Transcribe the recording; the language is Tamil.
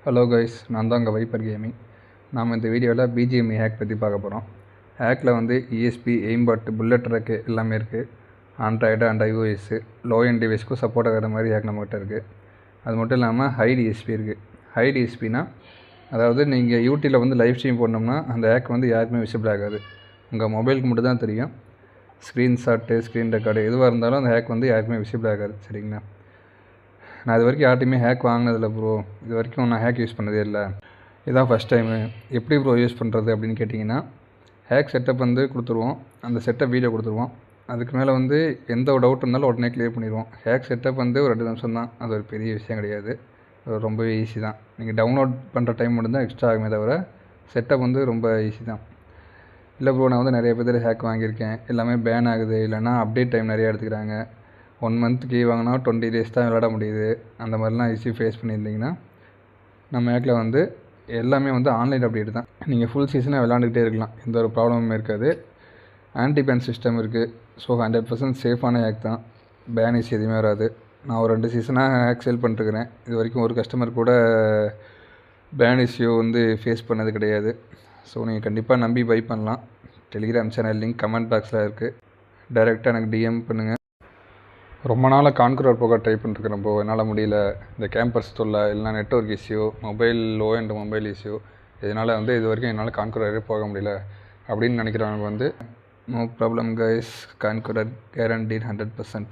ஹலோ கைஸ், நான் தான் உங்கள் வைப்பர் கேமிங். நாம் இந்த வீடியோவில் பிஜிஎம்ஐ ஹேக் பற்றி பார்க்க போகிறோம். ஹேக்கில் வந்து இஎஸ்பி, எய்ம்பாட், புல்லட் ட்ரக்கு எல்லாமே இருக்குது. Android and iOS low end டிவைஸ்க்கும் சப்போர்ட் ஆகிற மாதிரி ஹேக் நம்மகிட்ட இருக்குது. அது மட்டும் இல்லாமல் ஹை டிஎஸ்பி இருக்குது. ஹை டிஎஸ்பினா அதாவது நீங்கள் யூடியூப்பில் வந்து லைவ் ஸ்ட்ரீம் போடணும்னா அந்த ஹேக் வந்து யாருக்குமே விசிபிள் ஆகாது. உங்கள் மொபைலுக்கு மட்டும் தான் தெரியும். ஸ்க்ரீன்ஷாட்டு, ஸ்க்ரீன் ரெக்கார்டு எதுவாக இருந்தாலும் அந்த ஹேக் வந்து யாருக்குமே விசிபிள் ஆகாது. சரிங்களா? நான் இது வரைக்கும் யார்ட்டையுமே ஹேக் வாங்கினதில்ல ப்ரோ. இது வரைக்கும் நான் ஹேக் யூஸ் பண்ணதே இல்லை. இதுதான் ஃபஸ்ட் டைமு. எப்படி ப்ரோ யூஸ் பண்ணுறது அப்படின்னு கேட்டிங்கன்னா, ஹேக் செட்டப் வந்து கொடுத்துருவோம். அந்த செட்டப் வீடியோ கொடுத்துருவோம். அதுக்கு மேலே வந்து எந்த ஒரு டவுட் இருந்தாலும் உடனே கிளியர் பண்ணிடுவோம். ஹேக் செட்டப் வந்து ஒரு 2 நிமிஷம் தான். அது ஒரு பெரிய விஷயம் கிடையாது. ரொம்பவே ஈஸி தான். நீங்கள் டவுன்லோட் பண்ணுற டைம் மட்டும்தான் எக்ஸ்ட்ரா ஆகுமே தவிர செட்டப் வந்து ரொம்ப ஈஸி தான். இல்லை ப்ரோ, நான் வந்து நிறைய பேர் ஹேக் வாங்கியிருக்கேன், எல்லாமே பேன் ஆகுது, இல்லைனா அப்டேட் டைம் நிறையா எடுத்துக்கிறாங்க, 1 மந்த் கீ வாங்கினா 20 டேஸ் தான் விளையாட முடியுது, அந்த மாதிரிலாம் இஷ்யூ ஃபேஸ் பண்ணியிருந்தீங்கன்னா நம்ம ஹேக்கில் வந்து எல்லாமே வந்து ஆன்லைன் அப்டேட் தான். நீங்கள் ஃபுல் சீசனாக விளாண்டுக்கிட்டே இருக்கலாம், எந்த ஒரு ப்ராப்ளமும் இருக்காது. ஆன்டி பேன் சிஸ்டம் இருக்குது. ஸோ 100% சேஃபான ஹேக் தான். பேன் இஷ்யூ எதுவுமே வராது. நான் ஒரு 2 சீசனாக ஹேக் சேல் பண்ணிட்டுருக்கிறேன். இது வரைக்கும் ஒரு கஸ்டமர் கூட பேன் இஷ்யூ வந்து ஃபேஸ் பண்ணது கிடையாது. ஸோ நீங்கள் கண்டிப்பாக நம்பி பை பண்ணலாம். டெலிகிராம் சேனல் லிங்க் கமெண்ட் பாக்ஸில் இருக்குது. டைரெக்டாக எனக்கு டிஎம் பண்ணுங்கள். ரொம்ப நாளாக கான்குரர் போக ட்ரை பண்ணிட்டுருக்கிறேன் ப்ரோ. என்னால் முடியல. இந்த கேம்பஸ் தொல்லை, இல்லைனா network issue, low end mobile issue, இதனால் வந்து இது வரைக்கும் என்னால் கான்குரரே போக முடியல அப்படின்னு நினைக்கிறவங்க வந்து no problem guys. Conqueror guaranteed 100%.